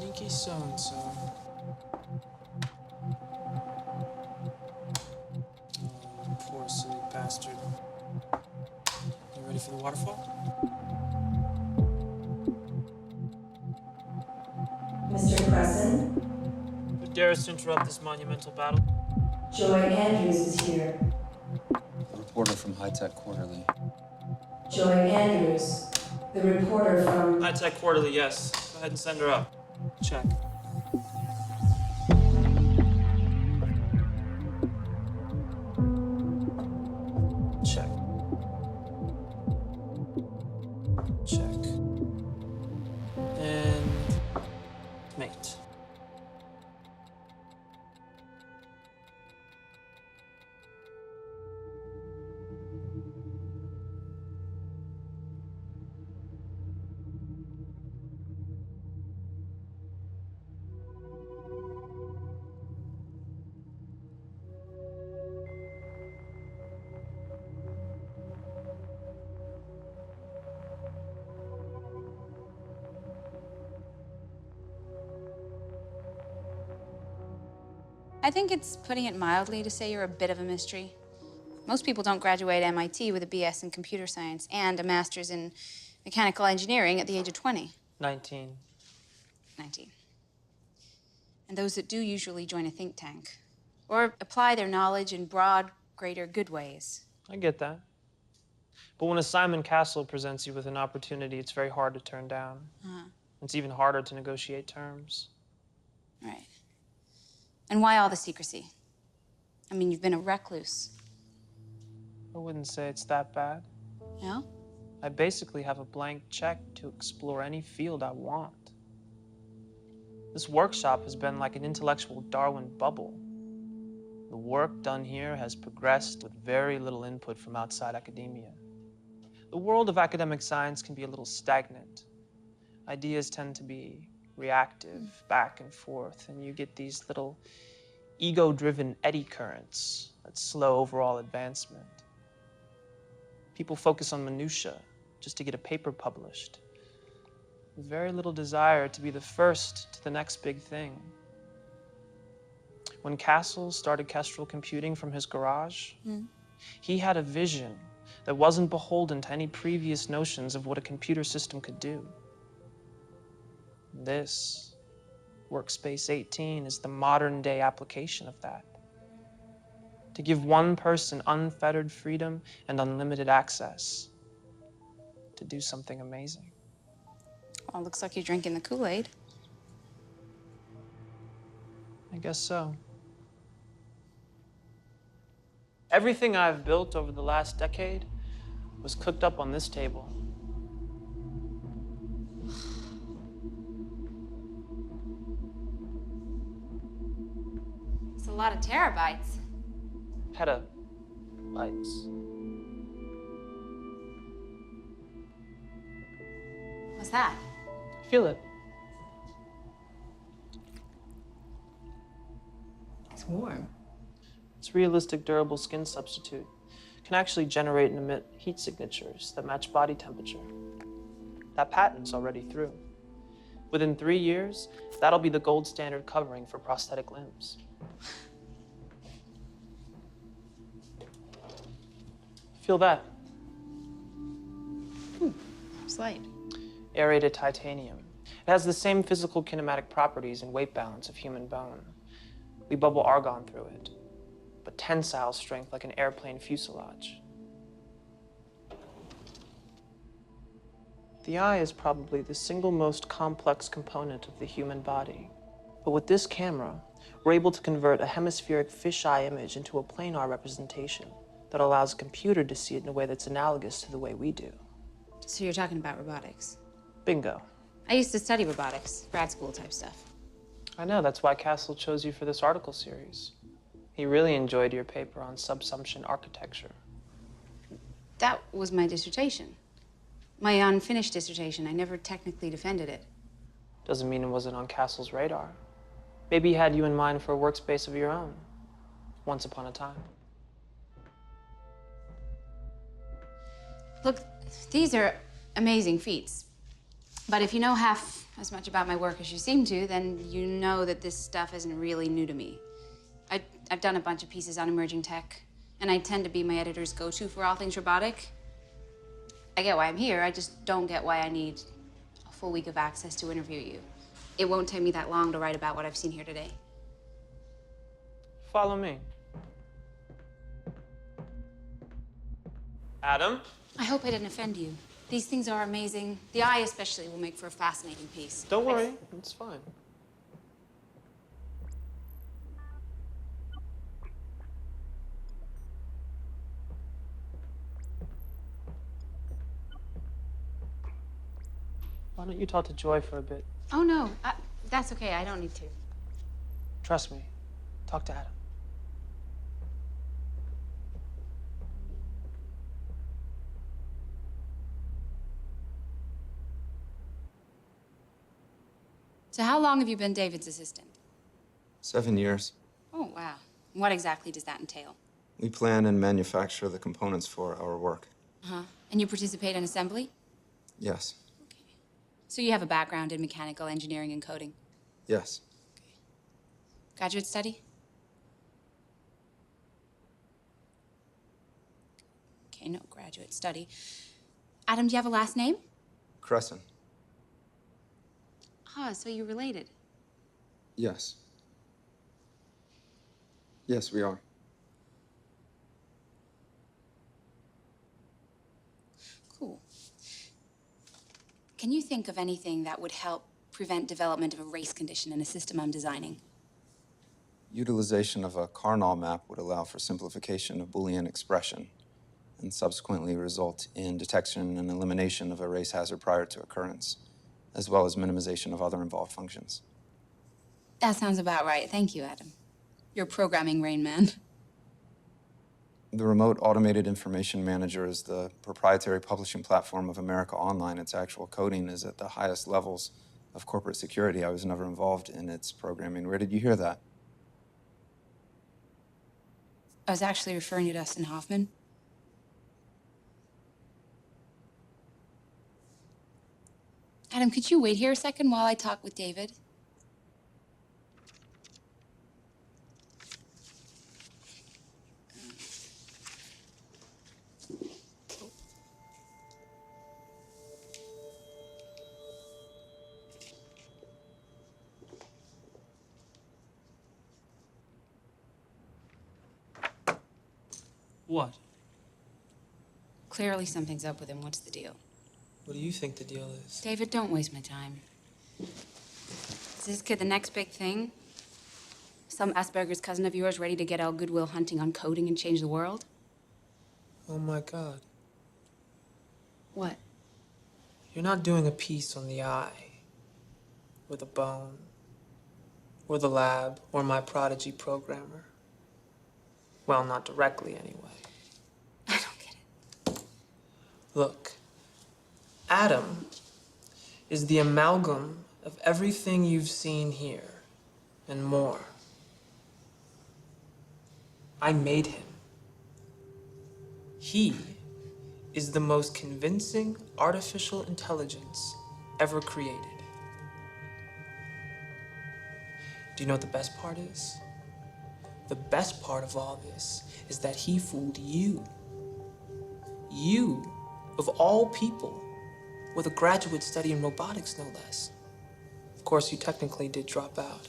Sneaky so-and-so. Oh, poor silly bastard. You ready for the waterfall? Mr. Crescent? Who dares to interrupt this monumental battle? Joy Andrews is here. A reporter from High Tech Quarterly. Joy Andrews, the reporter from... High Tech Quarterly, yes. Go ahead and send her up. Check. Check. Check. And mate. I think it's putting it mildly to say you're a bit of a mystery. Most people don't graduate MIT with a BS in computer science and a master's in mechanical engineering at the age of 20. 19. 19. And those that do usually join a think tank or apply their knowledge in broad, greater good ways. I get that. But when a Simon Castle presents you with an opportunity, it's very hard to turn down. It's even harder to negotiate terms. Right. And why all the secrecy? I mean, you've been a recluse. I wouldn't say it's that bad. No? I basically have a blank check to explore any field I want. This workshop has been like an intellectual Darwin bubble. The work done here has progressed with very little input from outside academia. The world of academic science can be a little stagnant. Ideas tend to be reactive, back and forth, and you get these little ego-driven eddy currents that slow overall advancement. People focus on minutia just to get a paper published, with very little desire to be the first to the next big thing. When Castle started Kestrel computing from his garage, he had a vision that wasn't beholden to any previous notions of what a computer system could do. This, Workspace 18, is the modern-day application of that. To give one person unfettered freedom and unlimited access to do something amazing. Well, looks like you're drinking the Kool-Aid. I guess so. Everything I've built over the last decade was cooked up on this table. It's a lot of terabytes. Petabytes. What's that? Feel it. It's warm. It's realistic, durable skin substitute. Can actually generate and emit heat signatures that match body temperature. That patent's already through. Within 3 years, that'll be the gold standard covering for prosthetic limbs. Feel that. It's light. Aerated titanium. It has the same physical kinematic properties and weight balance of human bone. We bubble argon through it, but tensile strength like an airplane fuselage. The eye is probably the single most complex component of the human body. But with this camera, we're able to convert a hemispheric fisheye image into a planar representation that allows a computer to see it in a way that's analogous to the way we do. So you're talking about robotics. Bingo. I used to study robotics, grad school type stuff. I know, that's why Castle chose you for this article series. He really enjoyed your paper on subsumption architecture. That was my dissertation. My unfinished dissertation. I never technically defended it. Doesn't mean it wasn't on Castle's radar. Maybe he had you in mind for a workspace of your own, once upon a time. Look, these are amazing feats. But if you know half as much about my work as you seem to, then you know that this stuff isn't really new to me. I've done a bunch of pieces on emerging tech, and I tend to be my editor's go-to for all things robotic. I get why I'm here, I just don't get why I need a full week of access to interview you. It won't take me that long to write about what I've seen here today. Follow me. Adam? I hope I didn't offend you. These things are amazing. The eye especially will make for a fascinating piece. Don't worry, it's fine. Why don't you talk to Joy for a bit? Oh, no, that's okay. I don't need to. Trust me. Talk to Adam. So how long have you been David's assistant? 7 years. Oh, wow. What exactly does that entail? We plan and manufacture the components for our work. Uh-huh. And you participate in assembly? Yes. Okay. So you have a background in mechanical engineering and coding? Yes. Okay. Graduate study? Okay, no graduate study. Adam, do you have a last name? Crescent. Ah, so you're related. Yes. Yes, we are. Cool. Can you think of anything that would help prevent development of a race condition in a system I'm designing? Utilization of a Carnot map would allow for simplification of Boolean expression and subsequently result in detection and elimination of a race hazard prior to occurrence, as well as minimization of other involved functions. That sounds about right. Thank you, Adam. You're programming Rain Man. The Remote Automated Information Manager is the proprietary publishing platform of America Online. Its actual coding is at the highest levels of corporate security. I was never involved in its programming. Where did you hear that? I was actually referring to Dustin Hoffman. Adam, could you wait here a second while I talk with David? What? Clearly something's up with him. What's the deal? What do you think the deal is? David, don't waste my time. Is this kid the next big thing? Some Asperger's cousin of yours ready to get out Goodwill Hunting on coding and change the world? Oh my God. What? You're not doing a piece on the eye, or the bone, or the lab, or my prodigy programmer. Well, not directly, anyway. I don't get it. Look, Adam is the amalgam of everything you've seen here, and more. I made him. He is the most convincing artificial intelligence ever created. Do you know what the best part is? The best part of all this is that he fooled you. You, of all people, with a graduate study in robotics, no less. Of course, you technically did drop out.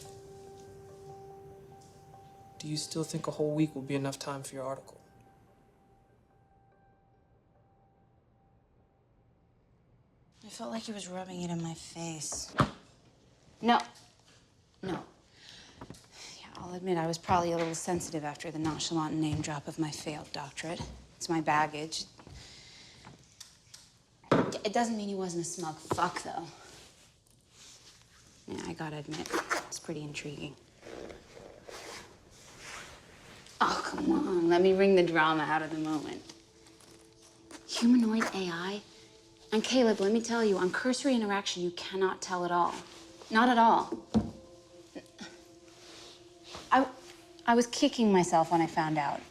Do you still think a whole week will be enough time for your article? I felt like he was rubbing it in my face. No. No. Yeah, I'll admit I was probably a little sensitive after the nonchalant name drop of my failed doctorate. It's my baggage. It doesn't mean he wasn't a smug fuck, though. Yeah, I gotta admit, it's pretty intriguing. Oh, come on. Let me wring the drama out of the moment. Humanoid AI? And Caleb, let me tell you, on cursory interaction, you cannot tell at all. Not at all. I was kicking myself when I found out.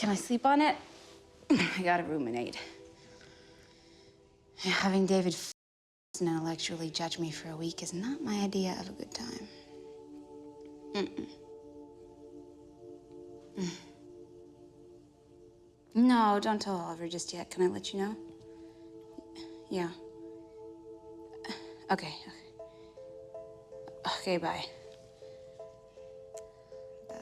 Can I sleep on it? I gotta ruminate. Having David intellectually judge me for a week is not my idea of a good time. No, don't tell Oliver just yet. Can I let you know? Yeah. Okay. Okay, bye. Bye.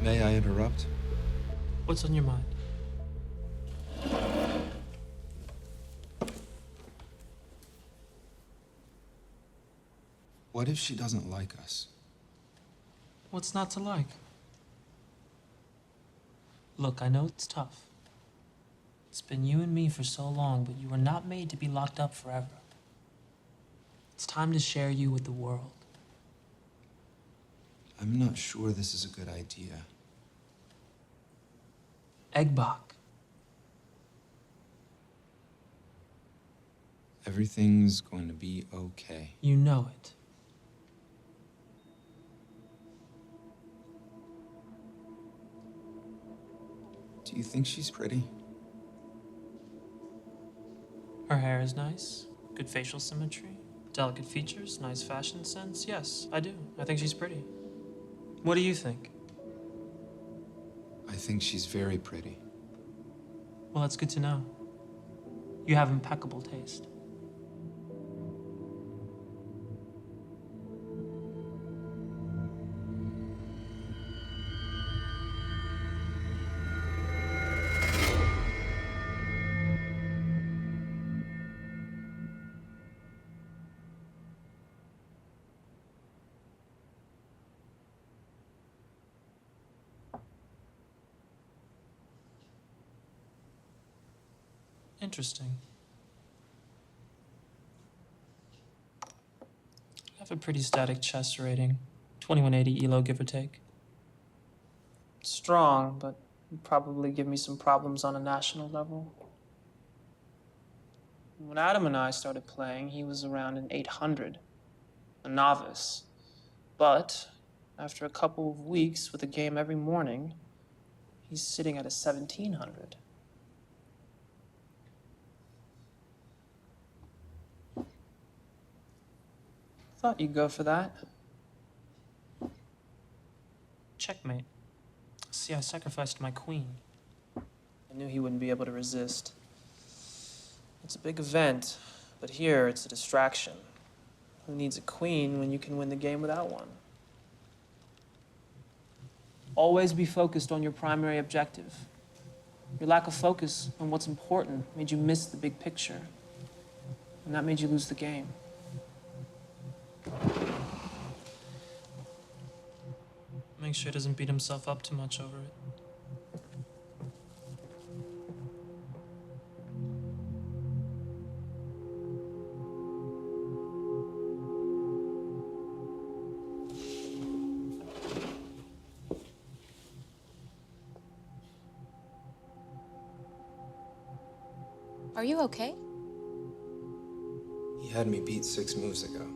May I interrupt? What's on your mind? What if she doesn't like us? What's not to like? Look, I know it's tough. It's been you and me for so long, but you were not made to be locked up forever. It's time to share you with the world. I'm not sure this is a good idea. Eggbach. Everything's going to be okay. You know it. Do you think she's pretty? Her hair is nice, good facial symmetry, delicate features, nice fashion sense. Yes, I do. I think she's pretty. What do you think? I think she's very pretty. Well, that's good to know. You have impeccable taste. Interesting. I have a pretty static chest rating. 2180 ELO, give or take. Strong, but would probably give me some problems on a national level. When Adam and I started playing, he was around an 800, a novice. But after a couple of weeks with a game every morning, he's sitting at a 1700. Thought you'd go for that. Checkmate. See, I sacrificed my queen. I knew he wouldn't be able to resist. It's a big event, but here it's a distraction. Who needs a queen when you can win the game without one? Always be focused on your primary objective. Your lack of focus on what's important made you miss the big picture, and that made you lose the game. Make sure he doesn't beat himself up too much over it. Are you okay? He had me beat 6 moves ago.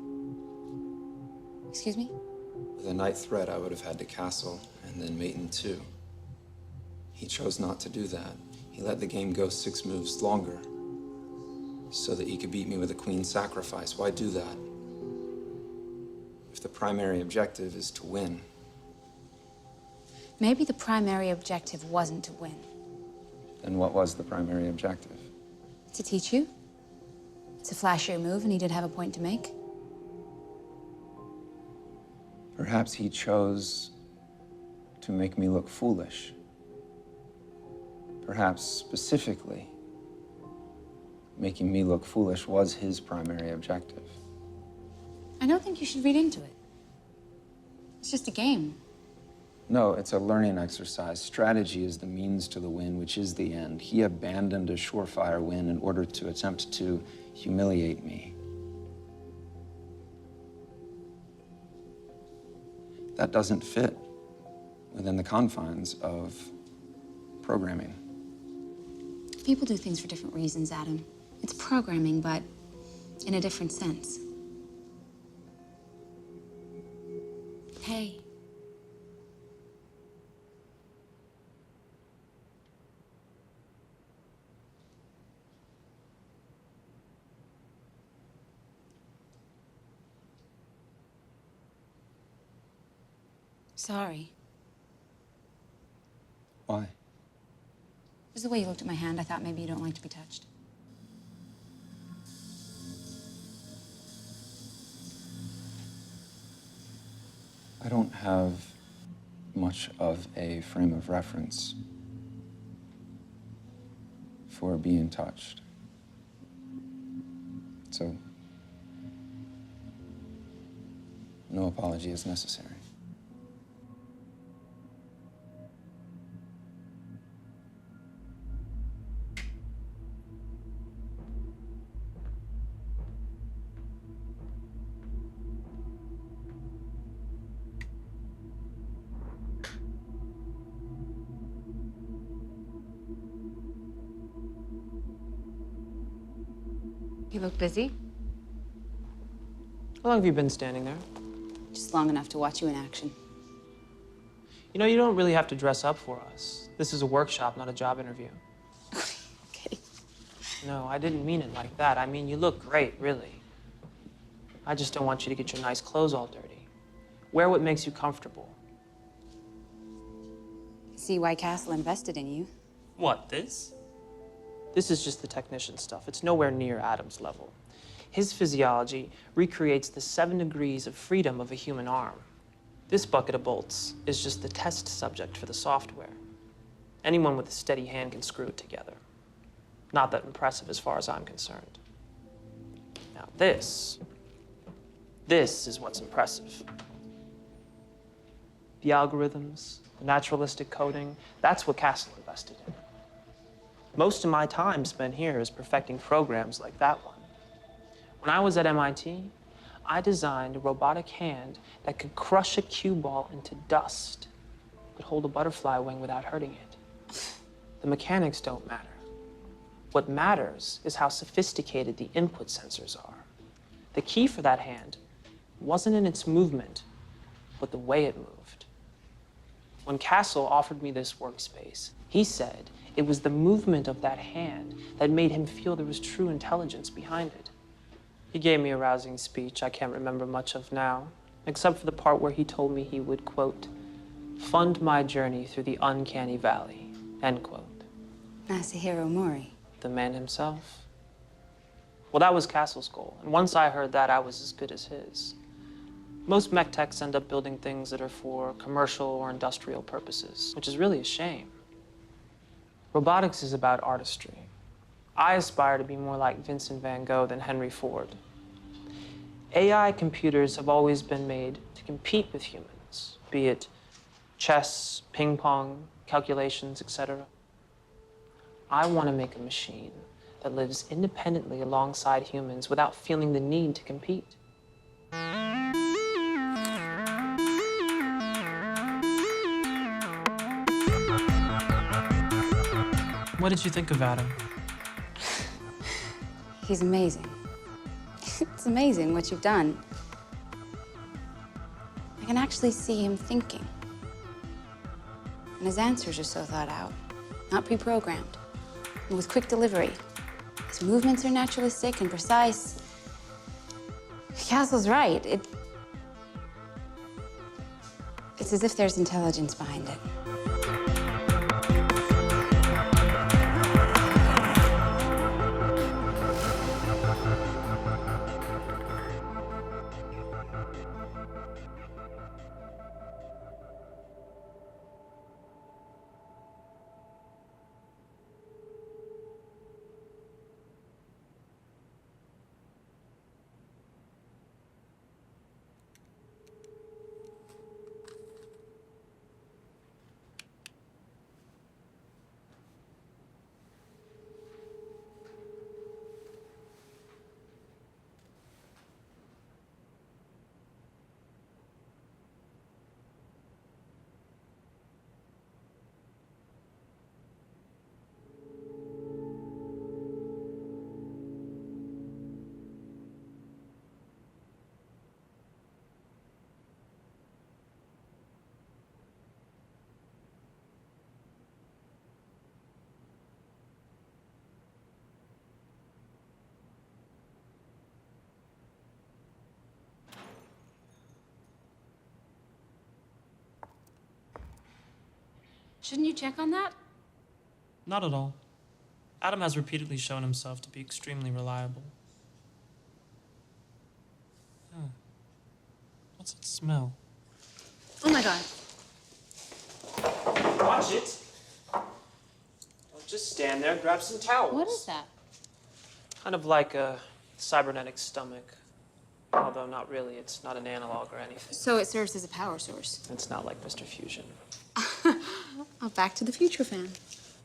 Excuse me? With a knight threat, I would have had to castle, and then mate in 2. He chose not to do that. He let the game go 6 moves longer, so that he could beat me with a queen sacrifice. Why do that? If the primary objective is to win. Maybe the primary objective wasn't to win. Then what was the primary objective? To teach you? It's a flashier move, and he did have a point to make. Perhaps he chose to make me look foolish. Perhaps specifically making me look foolish was his primary objective. I don't think you should read into it. It's just a game. No, it's a learning exercise. Strategy is the means to the win, which is the end. He abandoned a surefire win in order to attempt to humiliate me. That doesn't fit within the confines of programming. People do things for different reasons, Adam. It's programming, but in a different sense. Hey. Sorry. Why? Just the way you looked at my hand, I thought maybe you don't like to be touched. I don't have much of a frame of reference for being touched. So, no apology is necessary. You look busy. How long have you been standing there? Just long enough to watch you in action. You know, you don't really have to dress up for us. This is a workshop, not a job interview. Okay. No, I didn't mean it like that. I mean, you look great, really. I just don't want you to get your nice clothes all dirty. Wear what makes you comfortable. See why Castle invested in you. What, this? This is just the technician stuff. It's nowhere near Adam's level. His physiology recreates the 7 degrees of freedom of a human arm. This bucket of bolts is just the test subject for the software. Anyone with a steady hand can screw it together. Not that impressive as far as I'm concerned. Now this is what's impressive. The algorithms, the naturalistic coding, that's what Castle invested in. Most of my time spent here is perfecting programs like that one. When I was at MIT, I designed a robotic hand that could crush a cue ball into dust, but hold a butterfly wing without hurting it. The mechanics don't matter. What matters is how sophisticated the input sensors are. The key for that hand wasn't in its movement, but the way it moved. When Castle offered me this workspace, he said it was the movement of that hand that made him feel there was true intelligence behind it. He gave me a rousing speech I can't remember much of now, except for the part where he told me he would, quote, fund my journey through the uncanny valley, end quote. Masahiro Mori. The man himself. Well, that was Castle's goal, and once I heard that, I was as good as his. Most mech techs end up building things that are for commercial or industrial purposes, which is really a shame. Robotics is about artistry. I aspire to be more like Vincent van Gogh than Henry Ford. AI computers have always been made to compete with humans, be it chess, ping pong, calculations, etc. I want to make a machine that lives independently alongside humans without feeling the need to compete. What did you think of Adam? He's amazing. It's amazing what you've done. I can actually see him thinking. And his answers are so thought out, not pre-programmed, and with quick delivery. His movements are naturalistic and precise. Castle's right. It's as if there's intelligence behind it. Shouldn't you check on that? Not at all. Adam has repeatedly shown himself to be extremely reliable. Huh. What's that smell? Oh my god. Watch it. Don't just stand there, grab some towels. What is that? Kind of like a cybernetic stomach. Although not really, it's not an analog or anything. So it serves as a power source. It's not like Mr. Fusion. A Back to the Future fan.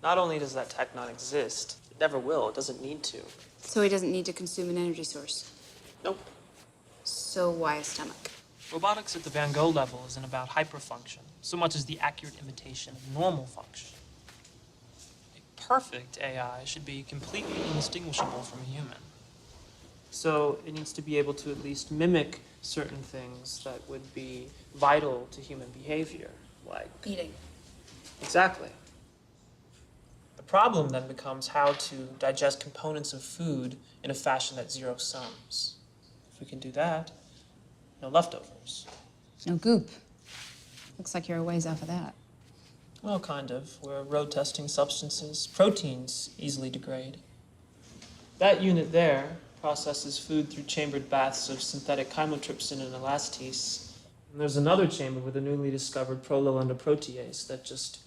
Not only does that tech not exist, it never will, it doesn't need to. So he doesn't need to consume an energy source. Nope. So why a stomach? Robotics at the Van Gogh level isn't about hyperfunction, so much as the accurate imitation of normal function. A perfect AI should be completely indistinguishable from a human. So it needs to be able to at least mimic certain things that would be vital to human behavior, like... Eating. Exactly. The problem then becomes how to digest components of food in a fashion that zero sums. If we can do that, no leftovers. No goop. Looks like you're a ways off of that. Well, kind of. We're road testing substances. Proteins easily degrade. That unit there processes food through chambered baths of synthetic chymotrypsin and elastase. And there's another chamber with a newly discovered protease that just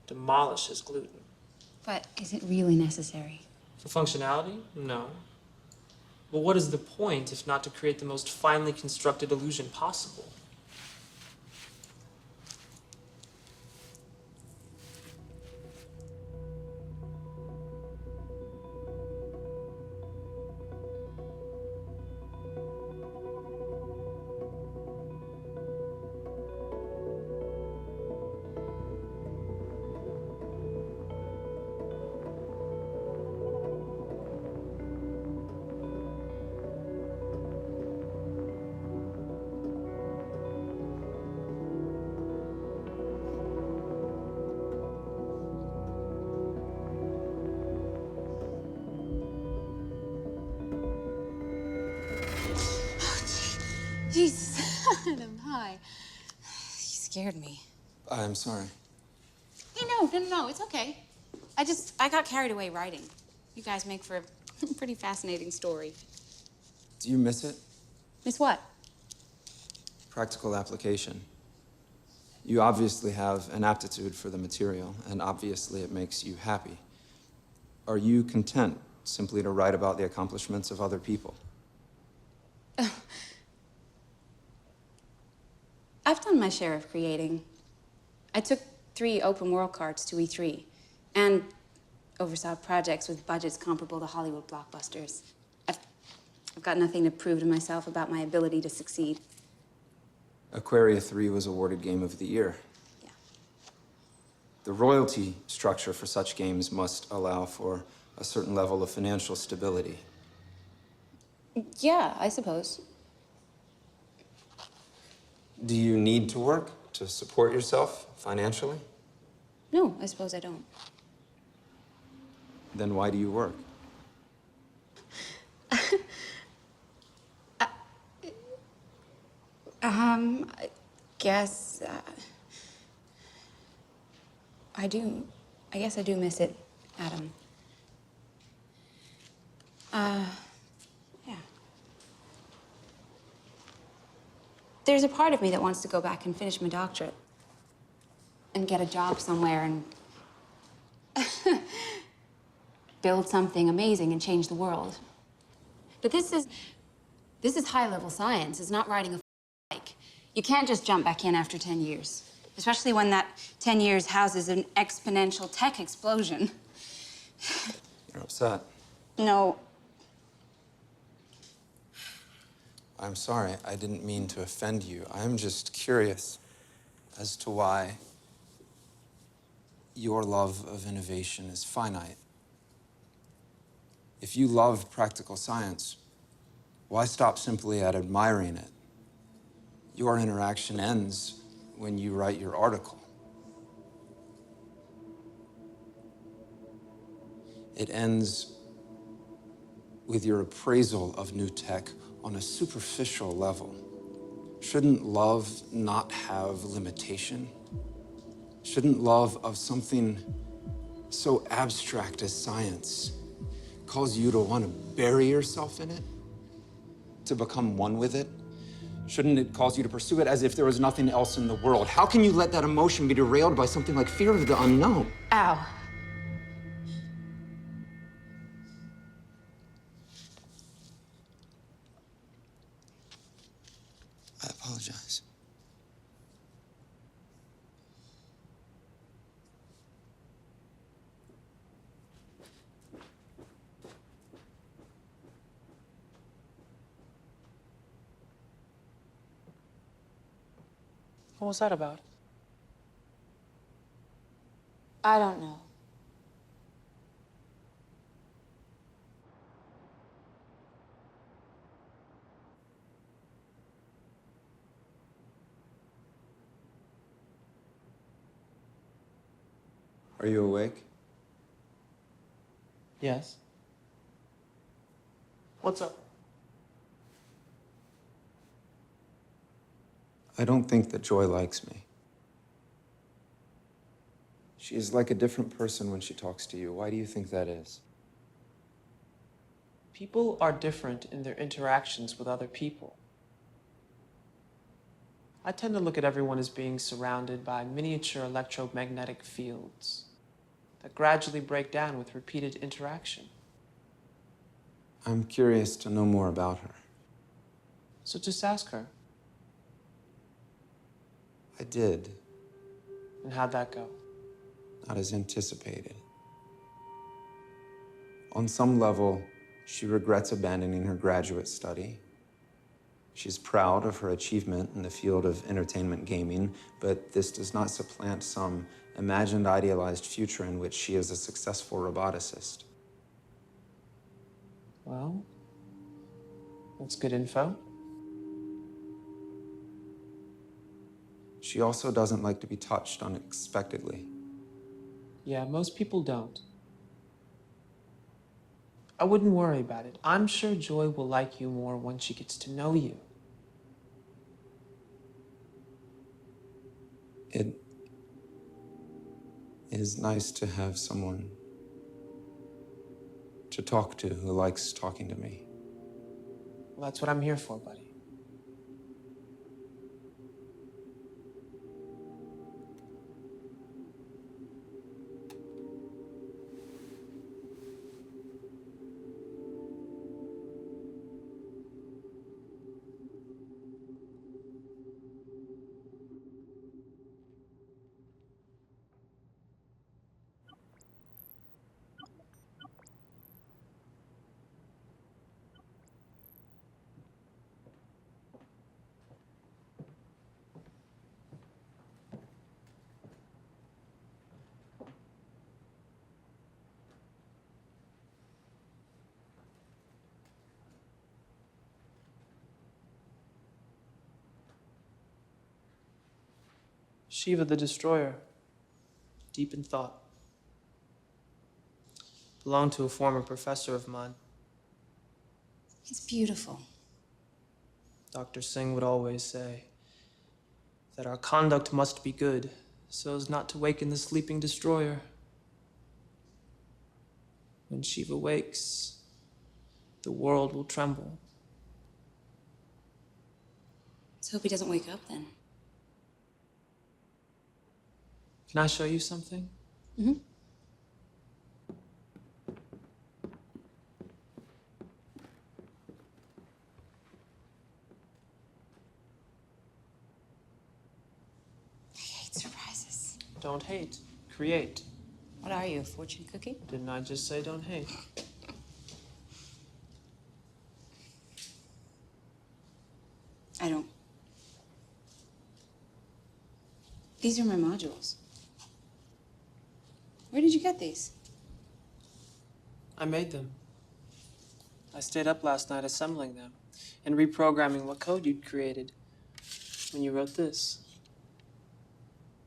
demolishes gluten. But is it really necessary? For functionality? No. Well, what is the point if not to create the most finely constructed illusion possible? Jesus, Adam, hi. You scared me. I'm sorry. Hey, no, it's okay. I got carried away writing. You guys make for a pretty fascinating story. Do you miss it? Miss what? Practical application. You obviously have an aptitude for the material, and obviously it makes you happy. Are you content simply to write about the accomplishments of other people? I've done my share of creating. I took 3 open world cards to E3 and oversaw projects with budgets comparable to Hollywood blockbusters. I've got nothing to prove to myself about my ability to succeed. Aquaria 3 was awarded Game of the Year. Yeah. The royalty structure for such games must allow for a certain level of financial stability. Yeah, I suppose. Do you need to work to support yourself financially? No, I suppose I don't. Then why do you work? I guess, I guess I do miss it, Adam. Yeah. There's a part of me that wants to go back and finish my doctorate and get a job somewhere and build something amazing and change the world. But this is high-level science. It's not riding a bike. You can't just jump back in after 10 years, especially when that 10 years houses an exponential tech explosion. You're upset. No. I'm sorry, I didn't mean to offend you. I'm just curious as to why your love of innovation is finite. If you love practical science, why stop simply at admiring it? Your interaction ends when you write your article. It ends with your appraisal of new tech on a superficial level. Shouldn't love not have limitation? Shouldn't love of something so abstract as science cause you to want to bury yourself in it? To become one with it? Shouldn't it cause you to pursue it as if there was nothing else in the world? How can you let that emotion be derailed by something like fear of the unknown? Ow. I apologize. What was that about? I don't know. Are you awake? Yes. What's up? I don't think that Joy likes me. She is like a different person when she talks to you. Why do you think that is? People are different in their interactions with other people. I tend to look at everyone as being surrounded by miniature electromagnetic fields that gradually break down with repeated interaction. I'm curious to know more about her. So just ask her. I did, And how'd that go? not as anticipated. On some level, she regrets abandoning her graduate study. She's proud of her achievement in the field of entertainment gaming, but this does not supplant some imagined idealized future in which she is a successful roboticist. Well, that's good info. She also doesn't like to be touched unexpectedly. Yeah, most people don't. I wouldn't worry about it. I'm sure Joy will like you more once she gets to know you. It is nice to have someone to talk to who likes talking to me. Well, that's what I'm here for, buddy. Shiva the Destroyer, deep in thought. Belonged to a former professor of mine. It's beautiful. Dr. Singh would always say that our conduct must be good so as not to waken the sleeping destroyer. When Shiva wakes, the world will tremble. Let's hope he doesn't wake up then. Can I show you something? Mm-hmm. I hate surprises. Don't hate, create. What are you, a fortune cookie? Didn't I just say don't hate? I don't. These are my modules. Where did you get these? I made them. I stayed up last night assembling them and reprogramming what code you'd created when you wrote this.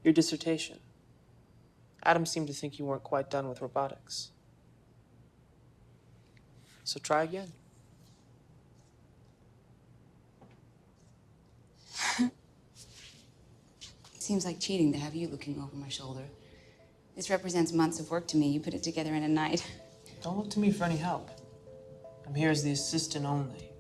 Your dissertation. Adam seemed to think you weren't quite done with robotics. So try again. Seems like cheating to have you looking over my shoulder. This represents months of work to me. You put it together in a night. Don't look to me for any help. I'm here as the assistant only.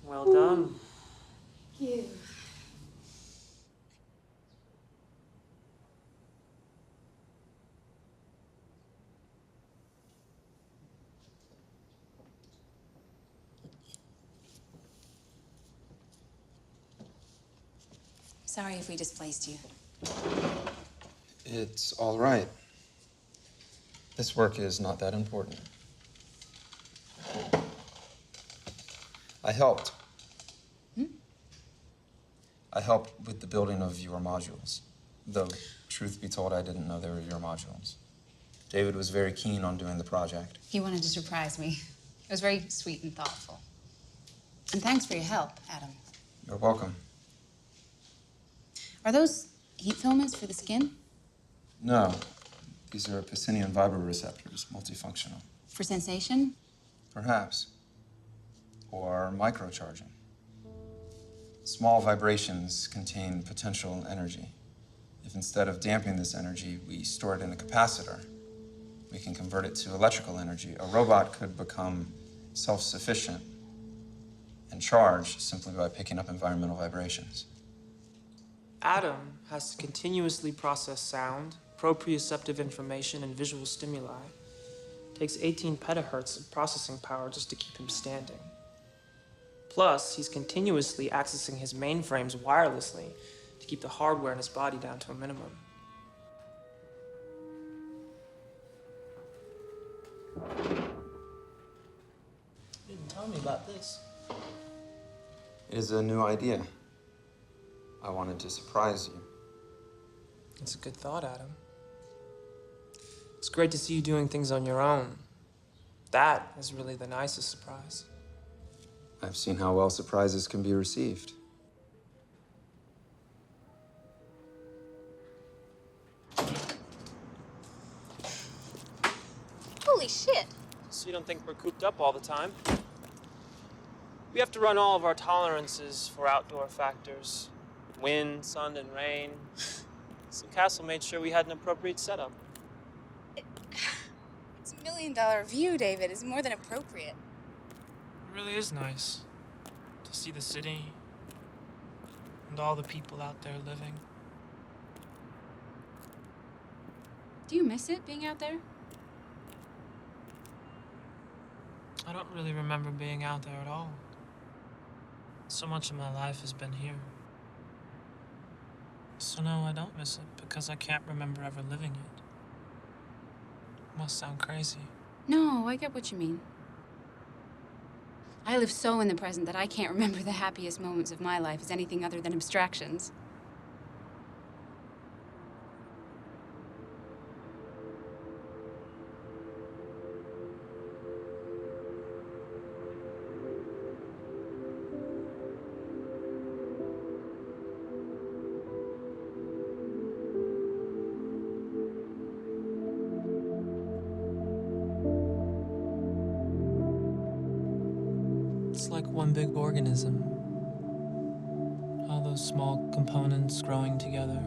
Well done. Thank you. Sorry if we displaced you. It's all right. This work is not that important. I helped. I helped with the building of your modules. Though, truth be told, I didn't know they were your modules. David was very keen on doing the project. He wanted to surprise me. It was very sweet and thoughtful. And thanks for your help, Adam. You're welcome. Are those heat filaments for the skin? No, these are Pacinian vibroreceptors, multifunctional. For sensation? Perhaps. Or microcharging. Small vibrations contain potential energy. If instead of damping this energy, we store it in a capacitor, we can convert it to electrical energy. A robot could become self-sufficient and charge simply by picking up environmental vibrations. Adam has to continuously process sound, proprioceptive information, and visual stimuli. It takes 18 petahertz of processing power just to keep him standing. Plus, he's continuously accessing his mainframes wirelessly to keep the hardware in his body down to a minimum. You didn't tell me about this. It is a new idea. I wanted to surprise you. It's a good thought, Adam. It's great to see you doing things on your own. That is really the nicest surprise. I've seen how well surprises can be received. Holy shit! So you don't think we're cooped up all the time? We have to run all of our tolerances for outdoor factors. Wind, sun, and rain. So Castle made sure we had an appropriate setup. It's $1 million view, David. It's more than appropriate. It really is nice to see the city and all the people out there living. Do you miss it, being out there? I don't really remember being out there at all. So much of my life has been here. So no, I don't miss it because I can't remember ever living it. Must sound crazy. No, I get what you mean. I live so in the present that I can't remember the happiest moments of my life as anything other than abstractions. It's like one big organism. All those small components growing together.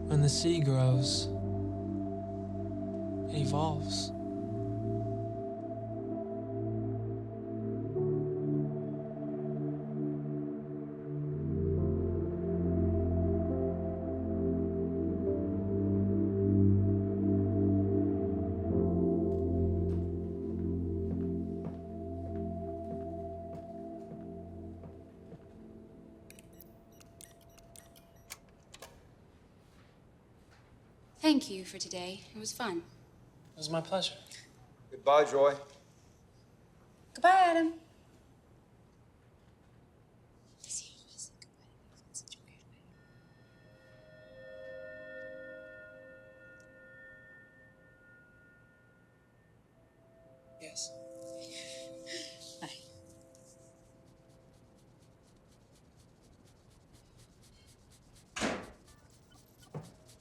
When the sea grows, it evolves. Thank you for today. It was fun. It was my pleasure. Goodbye, Joy. Goodbye, Adam. Yes. Bye.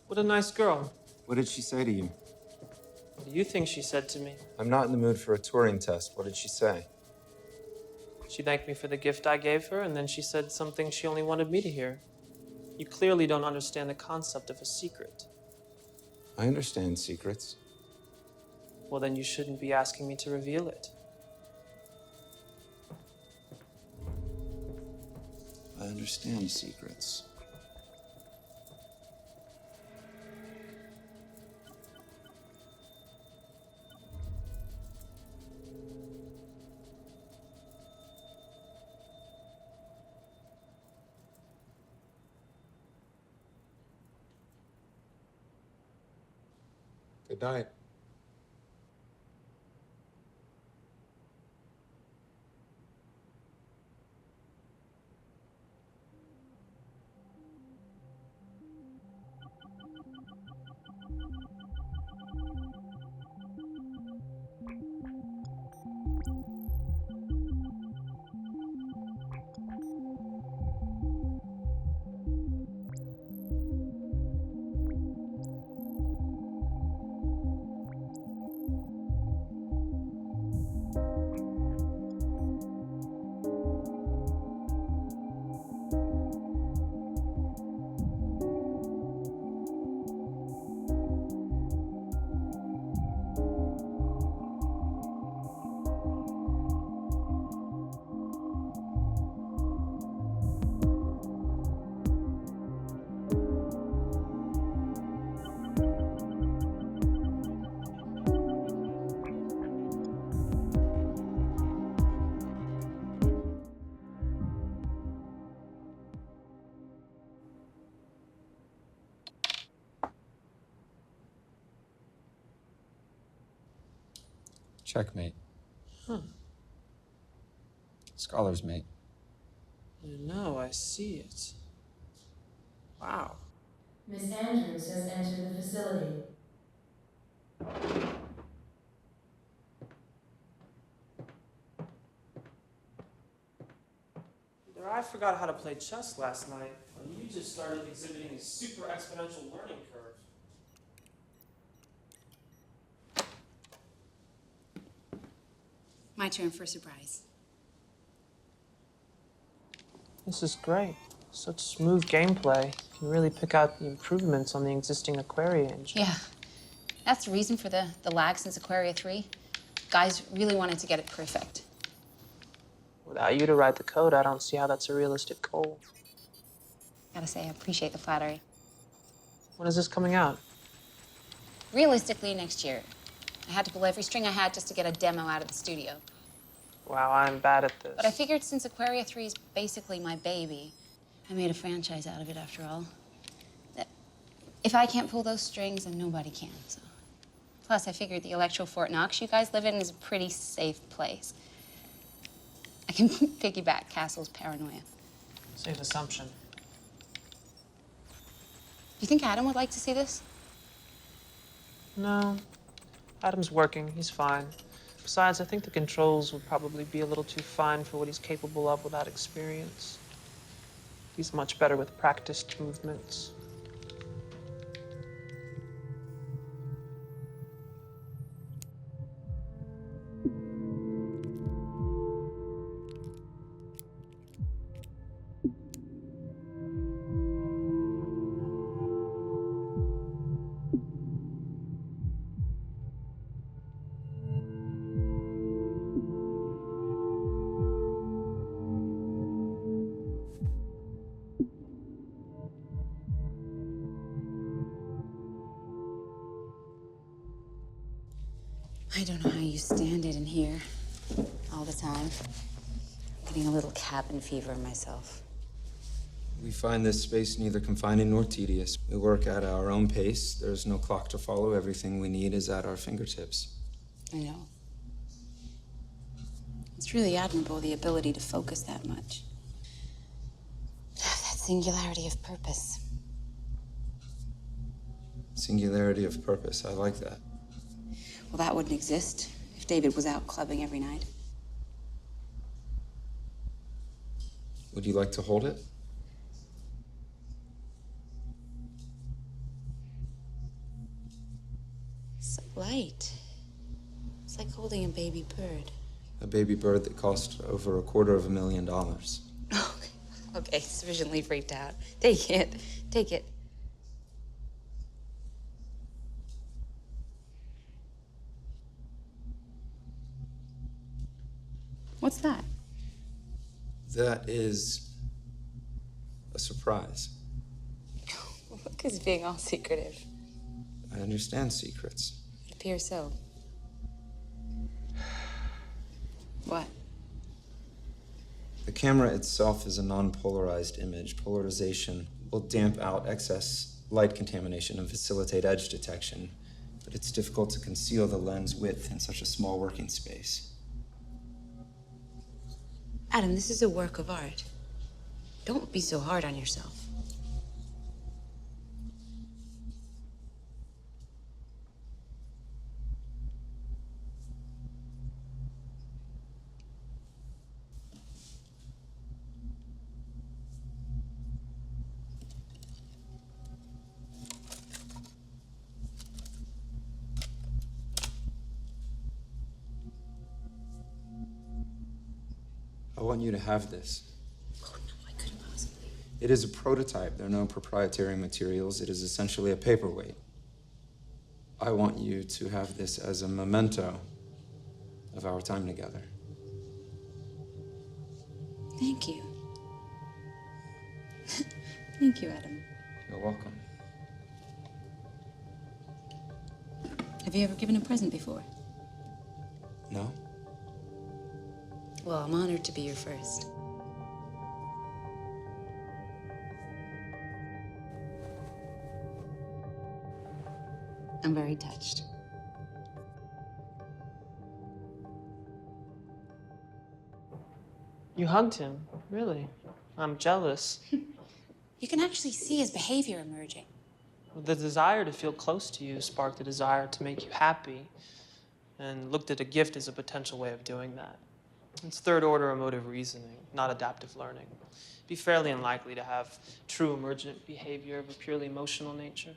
What a nice girl. What did she say to you? What do you think she said to me? I'm not in the mood for a Turing test. What did she say? She thanked me for the gift I gave her, and then she said something she only wanted me to hear. You clearly don't understand the concept of a secret. I understand secrets. Well, then you shouldn't be asking me to reveal it. I understand secrets. Good night. Checkmate. Scholar's mate. No, I see it. Wow. Miss Andrews has entered the facility. Either I forgot how to play chess last night, or you just started exhibiting a super exponential learning curve. My turn for surprise. This is great. Such smooth gameplay. You can really pick out the improvements on the existing Aquaria engine. Yeah, that's the reason for the lag since Aquaria 3. Guys really wanted to get it perfect. Without you to write the code, I don't see how that's a realistic goal. Gotta say, I appreciate the flattery. When is this coming out? Realistically, next year. I had to pull every string I had just to get a demo out of the studio. Wow, I'm bad at this. But I figured since Aquaria 3 is basically my baby, I made a franchise out of it after all. That if I can't pull those strings, then nobody can, so. Plus, I figured the Electro Fort Knox you guys live in is a pretty safe place. I can piggyback Castle's paranoia. Safe assumption. Do you think Adam would like to see this? No. Adam's working. He's fine. Besides, I think the controls would probably be a little too fine for what he's capable of without experience. He's much better with practiced movements. time. I'm getting a little cabin fever myself. We find this space neither confining nor tedious. We work at our own pace. There's no clock to follow. Everything we need is at our fingertips. I know. It's really admirable, the ability to focus that much. That singularity of purpose. Singularity of purpose. I like that. Well, that wouldn't exist if David was out clubbing every night. Would you like to hold it? So light. It's like holding a baby bird. A baby bird that cost over $250,000. Okay, sufficiently freaked out. Take it. Take it. What's that? That is a surprise. Look, he's being all secretive. I understand secrets. It appears so. What? The camera itself is a non-polarized image. Polarization will damp out excess light contamination and facilitate edge detection, but it's difficult to conceal the lens width in such a small working space. Adam, this is a work of art. Don't be so hard on yourself. I want you to have this. Oh, no, I couldn't possibly. It is a prototype. There are no proprietary materials. It is essentially a paperweight. I want you to have this as a memento of our time together. Thank you. Thank you, Adam. You're welcome. Have you ever given a present before? No? Well, I'm honored to be your first. I'm very touched. You hugged him, really? I'm jealous. You can actually see his behavior emerging. The desire to feel close to you sparked a desire to make you happy, and looked at a gift as a potential way of doing that. It's third-order emotive reasoning, not adaptive learning. Be fairly unlikely to have true emergent behavior of a purely emotional nature.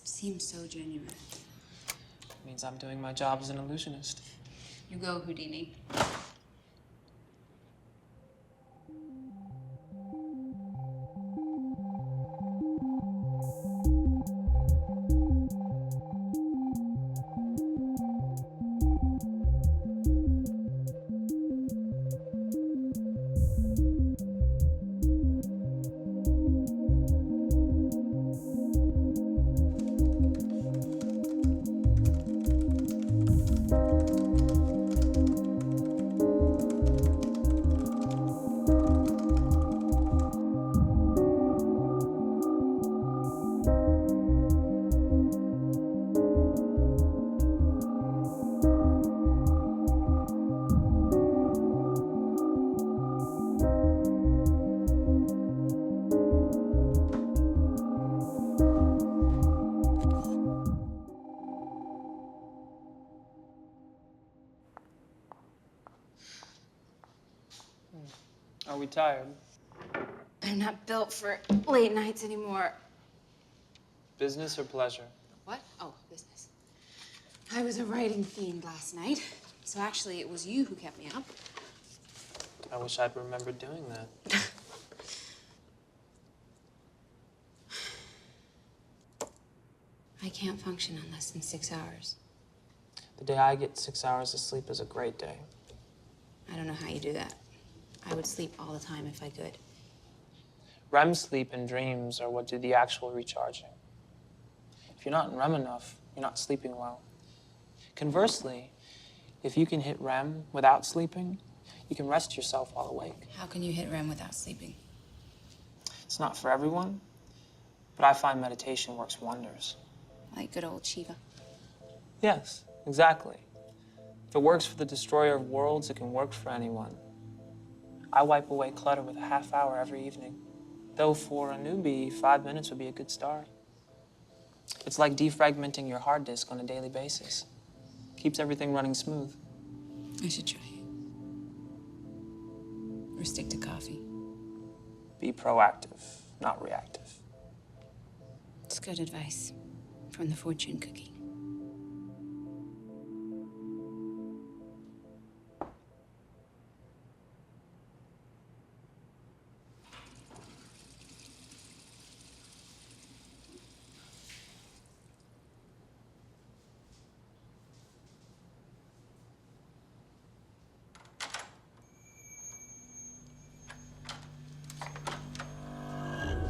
Seems so genuine. It means I'm doing my job as an illusionist. You go, Houdini. Are we tired? I'm not built for late nights anymore. Business or pleasure? What? Oh, business. I was a writing fiend last night, so actually it was you who kept me up. I wish I'd remembered doing that. I can't function on less than 6 hours. The day I get 6 hours of sleep is a great day. I don't know how you do that. I would sleep all the time if I could. REM sleep and dreams are what do the actual recharging. If you're not in REM enough, you're not sleeping well. Conversely, If you can hit REM without sleeping, you can rest yourself while awake. How can you hit REM without sleeping? It's not for everyone, but I find meditation works wonders. Like good old Shiva. Yes, exactly. If it works for the destroyer of worlds, it can work for anyone. I wipe away clutter with a half hour every evening. Though for a newbie, 5 minutes would be a good start. It's like defragmenting your hard disk on a daily basis. Keeps everything running smooth. I should try it. Or stick to coffee. Be proactive, not reactive. It's good advice from the fortune cookie.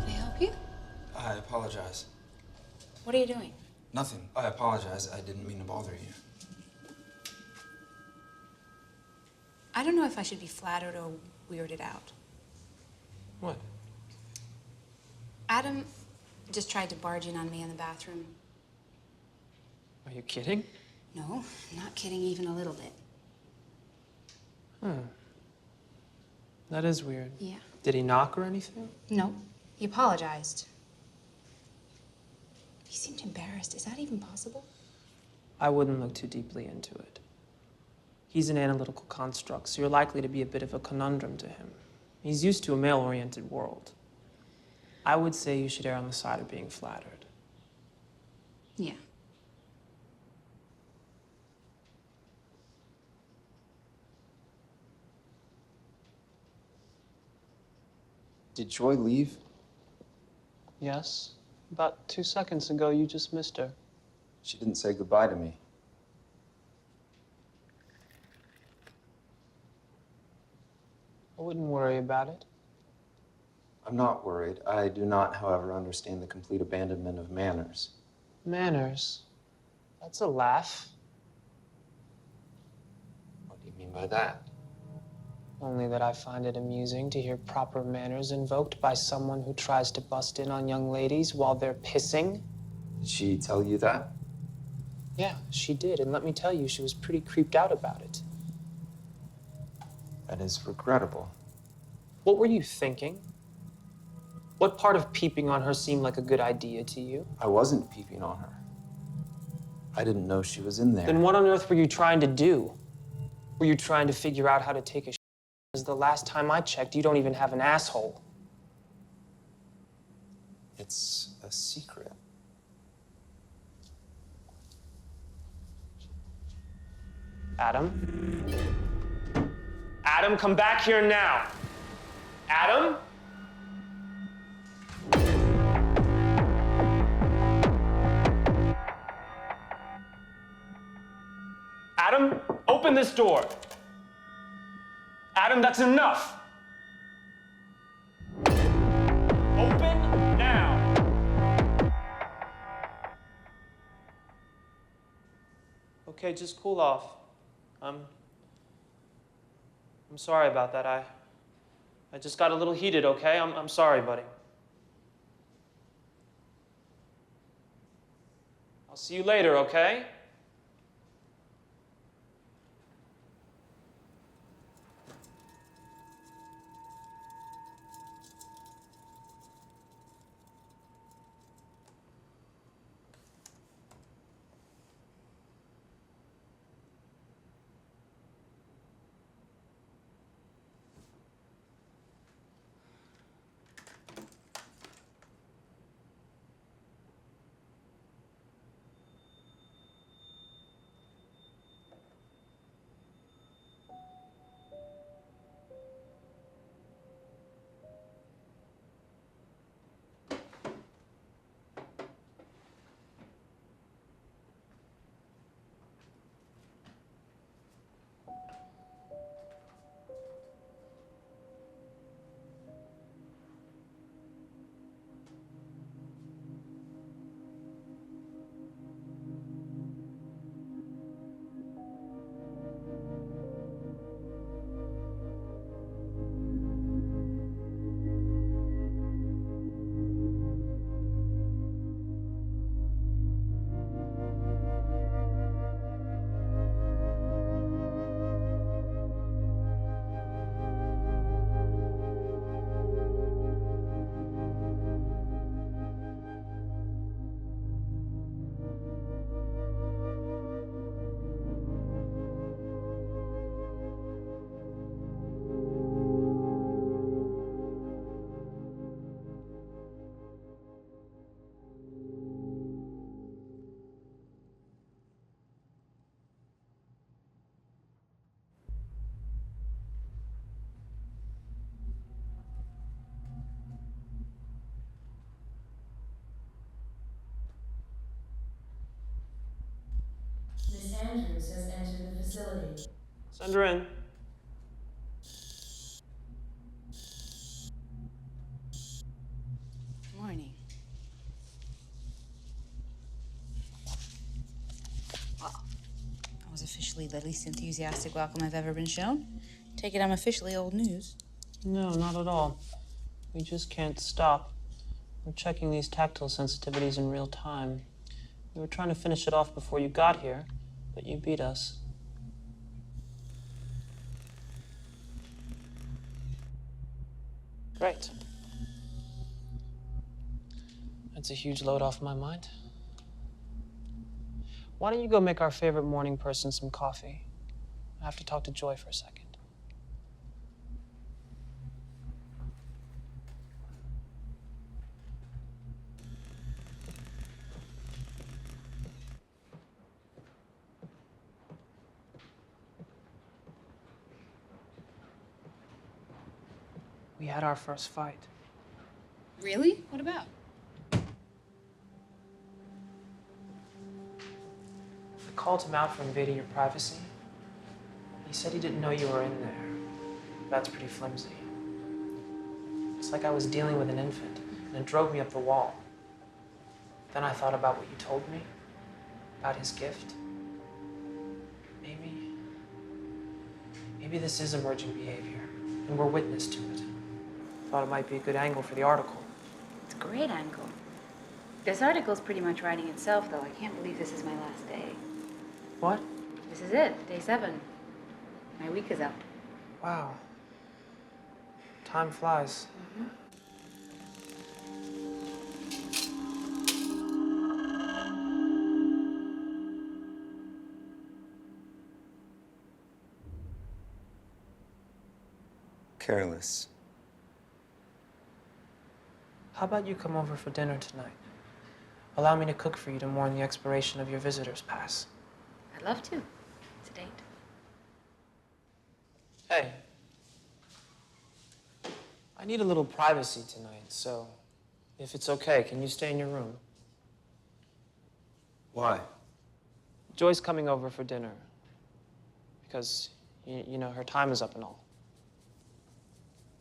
Can I help you? I apologize. What are you doing? Nothing. I apologize. I didn't mean to bother you. I don't know if I should be flattered or weirded out. What? Adam just tried to barge in on me in the bathroom. Are you kidding? No, I'm not kidding even a little bit. That is weird. Yeah. Did he knock or anything? No, he apologized. He seemed embarrassed. Is that even possible? I wouldn't look too deeply into it. He's an analytical construct, so you're likely to be a bit of a conundrum to him. He's used to a male-oriented world. I would say you should err on the side of being flattered. Yeah. Did Joy leave? Yes. About 2 seconds ago, you just missed her. She didn't say goodbye to me. I wouldn't worry about it. I'm not worried. I do not, however, understand the complete abandonment of manners. Manners. That's a laugh. What do you mean by that? Only that I find it amusing to hear proper manners invoked by someone who tries to bust in on young ladies while they're pissing. Did she tell you that? Yeah, she did, and let me tell you, she was pretty creeped out about it. That is regrettable. What were you thinking? What part of peeping on her seemed like a good idea to you? I wasn't peeping on her. I didn't know she was in there. Then what on earth were you trying to do? Were you trying to figure out how to take a shit? Because the last time I checked, you don't even have an asshole. It's a secret. Adam? Adam, come back here now. Adam? Adam, open this door. Adam, that's enough. Open now. Okay, just cool off. I'm sorry about that. I just got a little heated, okay? I'm sorry, buddy. I'll see you later, okay? facility. Send her in. Morning. Well, that was officially the least enthusiastic welcome I've ever been shown. Take it I'm officially old news. No, not at all. We just can't stop. We're checking these tactile sensitivities in real time. We were trying to finish it off before you got here, but you beat us. Great. That's a huge load off my mind. Why don't you go make our favorite morning person some coffee? I have to talk to Joy for a second. We had our first fight. Really? What about? I called him out for invading your privacy. He said he didn't know you were in there. That's pretty flimsy. It's like I was dealing with an infant, and it drove me up the wall. Then I thought about what you told me, about his gift. Maybe this is emerging behavior, and we're witness to it. Thought it might be a good angle for the article. It's a great angle. This article's pretty much writing itself, though. I can't believe this is my last day. What? This is it, day 7. My week is up. Wow. Time flies. Careless. How about you come over for dinner tonight? Allow me to cook for you to mourn the expiration of your visitor's pass. I'd love to. It's a date. Hey. I need a little privacy tonight, so if it's okay, can you stay in your room? Why? Joy's coming over for dinner. Because, you know, her time is up and all.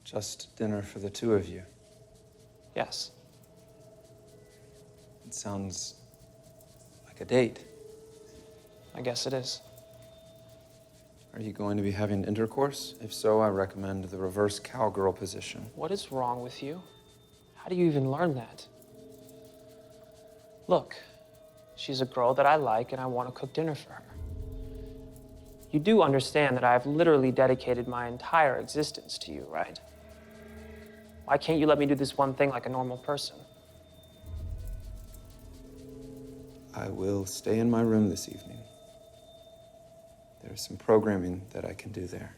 Just dinner for the two of you. Yes. It sounds like a date. I guess it is. Are you going to be having intercourse? If so, I recommend the reverse cowgirl position. What is wrong with you? How do you even learn that? Look, she's a girl that I like and I want to cook dinner for her. You do understand that I've literally dedicated my entire existence to you, right? Why can't you let me do this one thing like a normal person? I will stay in my room this evening. There's some programming that I can do there.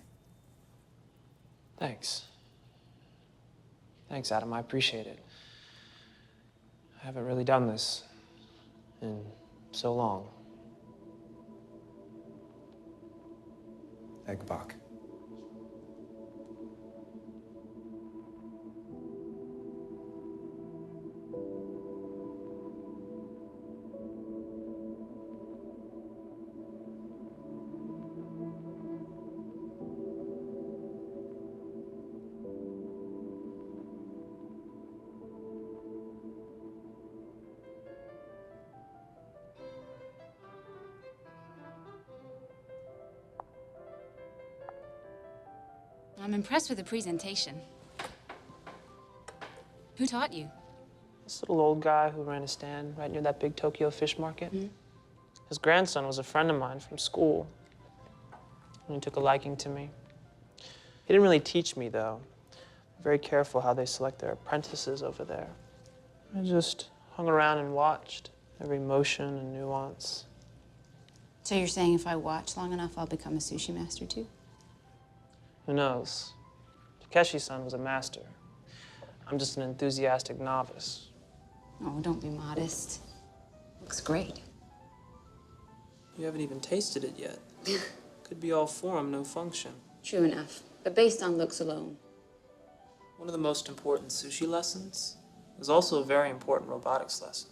Thanks. Thanks, Adam. I appreciate it. I haven't really done this in so long. Eggbach. I'm impressed with the presentation. Who taught you? This little old guy who ran a stand right near that big Tokyo fish market. His grandson was a friend of mine from school. And he took a liking to me. He didn't really teach me, though. Very careful how they select their apprentices over there. I just hung around and watched every motion and nuance. So you're saying if I watch long enough, I'll become a sushi master too? Who knows? Takeshi-san was a master. I'm just an enthusiastic novice. Oh, don't be modest. Looks great. You haven't even tasted it yet. Could be all form, no function. True enough, but based on looks alone. One of the most important sushi lessons is also a very important robotics lesson.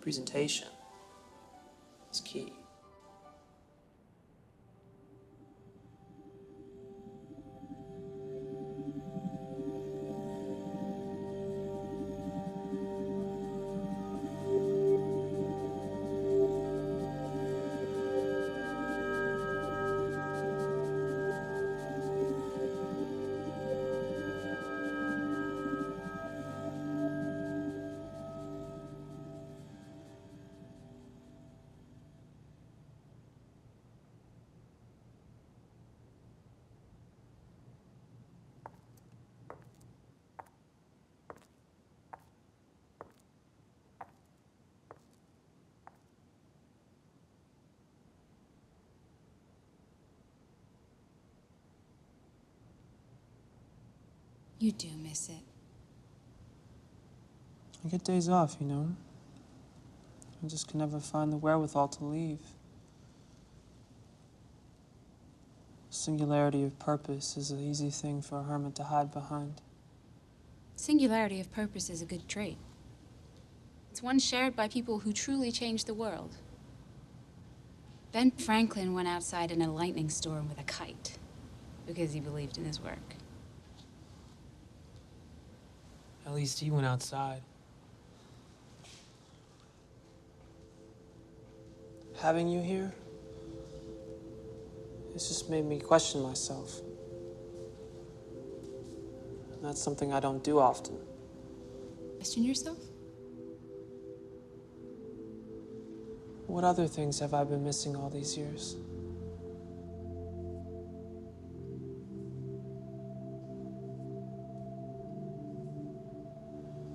Presentation is key. You do miss it. I get days off, you know. I just can never find the wherewithal to leave. Singularity of purpose is an easy thing for a hermit to hide behind. Singularity of purpose is a good trait. It's one shared by people who truly change the world. Ben Franklin went outside in a lightning storm with a kite because he believed in his work. At least he went outside. Having you here, it's just made me question myself. And that's something I don't do often. Question yourself? What other things have I been missing all these years?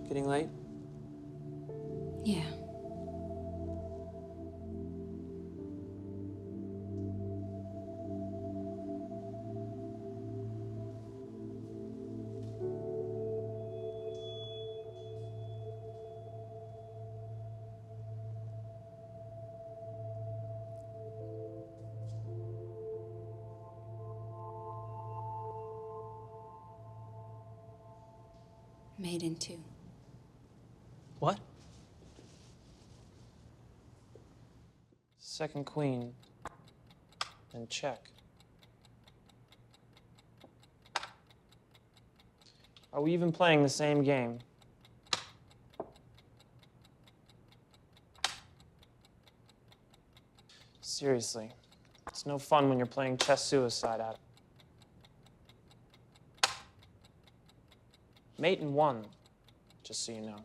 Getting late? Yeah. Made in two. What? Second queen. And check. Are we even playing the same game? Seriously, it's no fun when you're playing chess suicide at it. Mate in one, just so you know.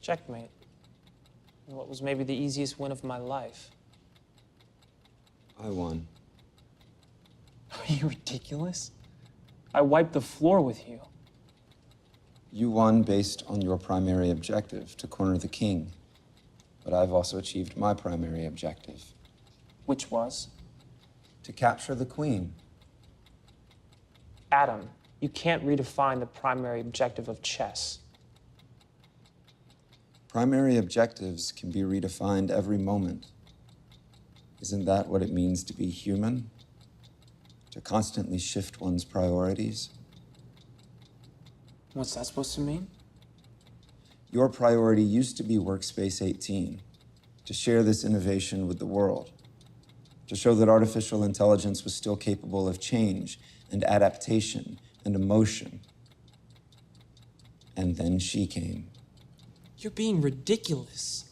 Checkmate. In what was maybe the easiest win of my life. I won. Are you ridiculous? I wiped the floor with you. You won based on your primary objective, to corner the king. But I've also achieved my primary objective, Which was? to capture the queen. Adam, you can't redefine the primary objective of chess. Primary objectives can be redefined every moment. Isn't that what it means to be human? To constantly shift one's priorities? What's that supposed to mean? Your priority used to be Workspace 18, to share this innovation with the world, to show that artificial intelligence was still capable of change and adaptation and emotion. And then she came. You're being ridiculous.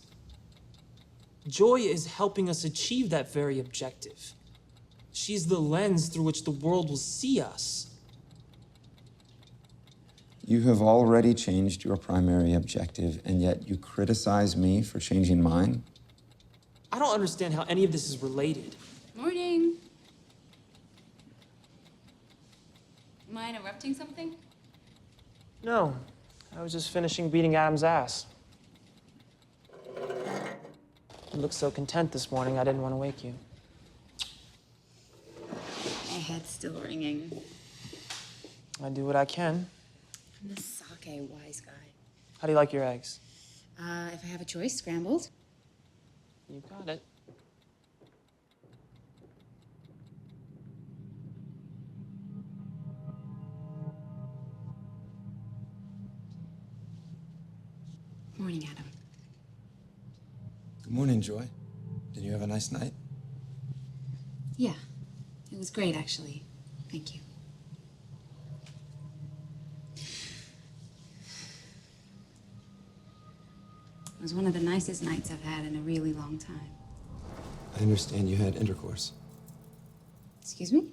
Joy is helping us achieve that very objective. She's the lens through which the world will see us. You have already changed your primary objective, and yet you criticize me for changing mine? I don't understand how any of this is related. Morning. Am I interrupting something? No, I was just finishing beating Adam's ass. You looked so content this morning, I didn't want to wake you. My head's still ringing. I do what I can. I'm the sake wise guy. How do you like your eggs? If I have a choice, scrambled. You got it. Morning, Adam. Good morning, Joy. Did you have a nice night? Yeah, it was great, actually. Thank you. It was one of the nicest nights I've had in a really long time. I understand you had intercourse. Excuse me?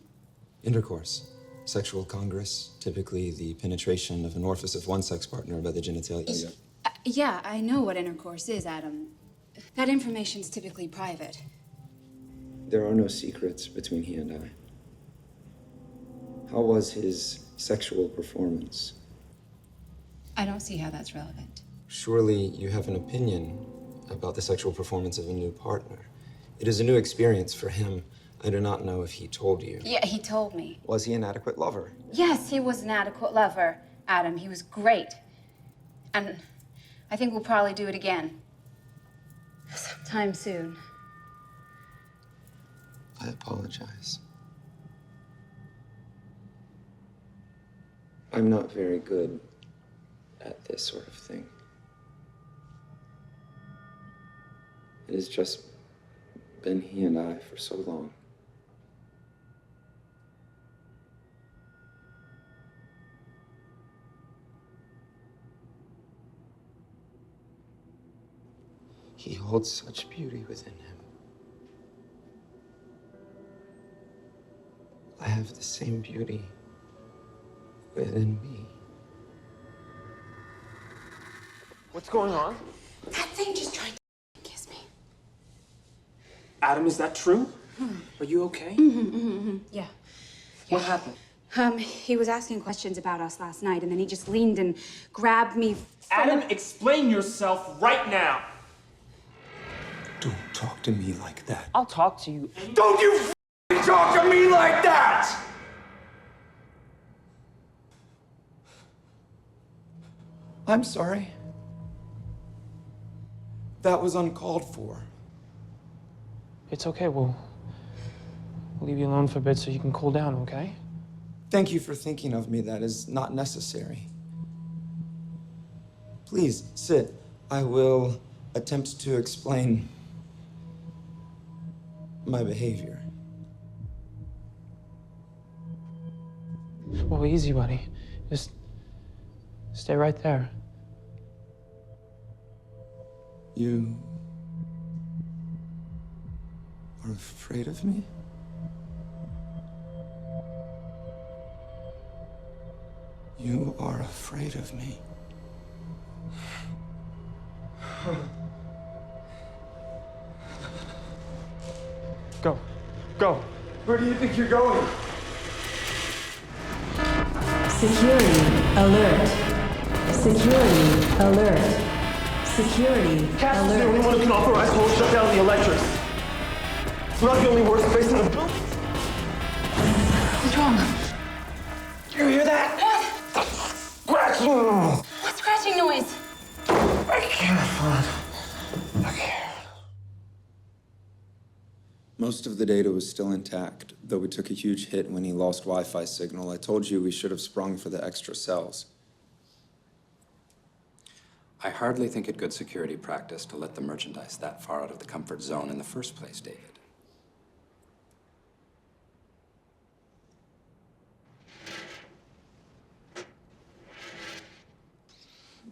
Intercourse. Sexual congress, typically the penetration of an orifice of one sex partner by the genitalia. Yeah, I know what intercourse is, Adam. That information's typically private. There are no secrets between he and I. How was his sexual performance? I don't see how that's relevant. Surely you have an opinion about the sexual performance of a new partner. It is a new experience for him. I do not know if he told you. Yeah, he told me. Was he an adequate lover? Yes, he was an adequate lover, Adam. He was great. And I think we'll probably do it again. Sometime soon. I apologize. I'm not very good at this sort of thing. It has just been he and I for so long. He holds such beauty within him. I have the same beauty within me. What's going on? That thing just tried to kiss me. Adam, is that true? Are you okay? Yeah. What happened? He was asking questions about us last night, and then he just leaned and grabbed me. Adam, explain yourself right now. Don't talk to me like that. I'll talk to you. Don't you talk to me like that! I'm sorry. That was uncalled for. It's okay. We'll leave you alone for a bit so you can cool down, okay? Thank you for thinking of me. That is not necessary. Please, sit. I will attempt to explain my behavior. Well, easy, buddy. Just stay right there. You are afraid of me? You are afraid of me. Go. Go. Where do you think you're going? Security alert. Security alert. Security Cass is the only alert. one who can authorize whole shut down the electrics. We're not the only workspace in the building. What's wrong? You hear that? What? Scratching! What scratching noise? I can't find. Okay. Most of the data was still intact, though we took a huge hit when he lost Wi-Fi signal. I told you we should have sprung for the extra cells. I hardly think it good security practice to let the merchandise that far out of the comfort zone in the first place, David.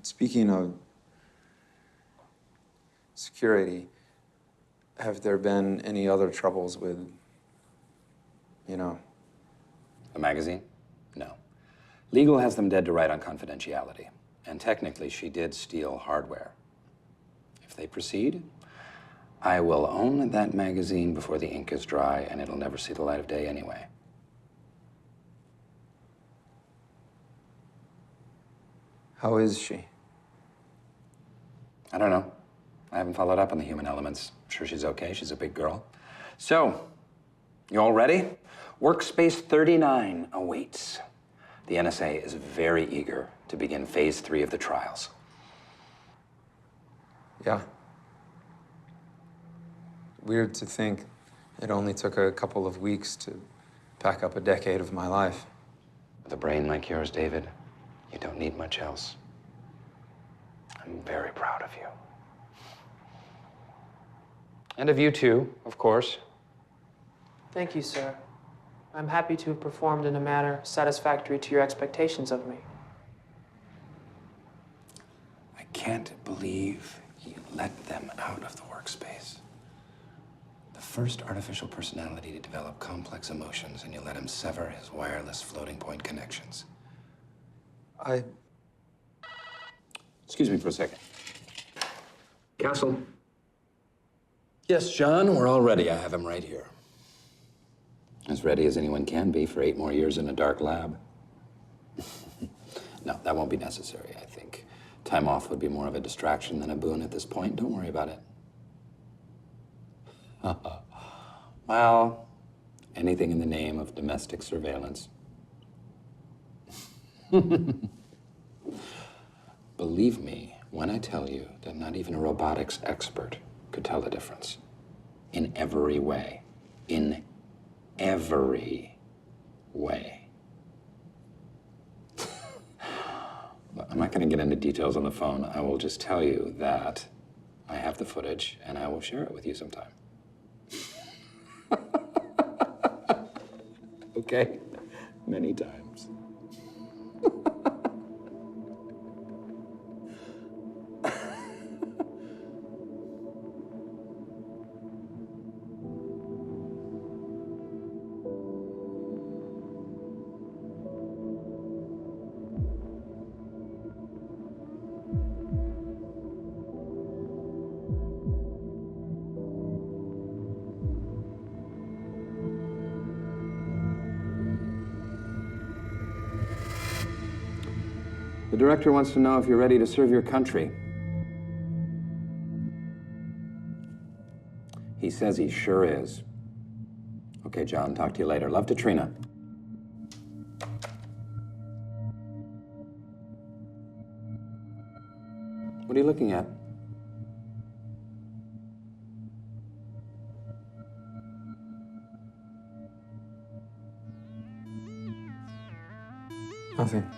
Speaking of security, have there been any other troubles with, A magazine? No. Legal has them dead to right on confidentiality. And technically, she did steal hardware. If they proceed, I will own that magazine before the ink is dry, and it'll never see the light of day anyway. How is she? I don't know. I haven't followed up on the human elements. I'm sure she's okay. She's a big girl. So, you all ready? Workspace 39 awaits. The NSA is very eager to begin phase 3 of the trials. Yeah. Weird to think it only took a couple of weeks to pack up a decade of my life. With a brain like yours, David, you don't need much else. I'm very proud of you. And of you too, of course. Thank you, sir. I'm happy to have performed in a manner satisfactory to your expectations of me. I can't believe you let them out of the workspace. The first artificial personality to develop complex emotions, and you let him sever his wireless floating point connections. Excuse me for a second. Castle. Yes, John, we're all ready. I have him right here. As ready as anyone can be for 8 more years in a dark lab. No, that won't be necessary, I think. Time off would be more of a distraction than a boon at this point. Don't worry about it. Well, anything in the name of domestic surveillance. Believe me when I tell you that not even a robotics expert could tell the difference. In every way. In every way. I'm not going to get into details on the phone. I will just tell you that I have the footage and I will share it with you sometime. Okay? Many times. The director wants to know if you're ready to serve your country. He says he sure is. Okay, John, talk to you later. Love to Trina. What are you looking at? Nothing.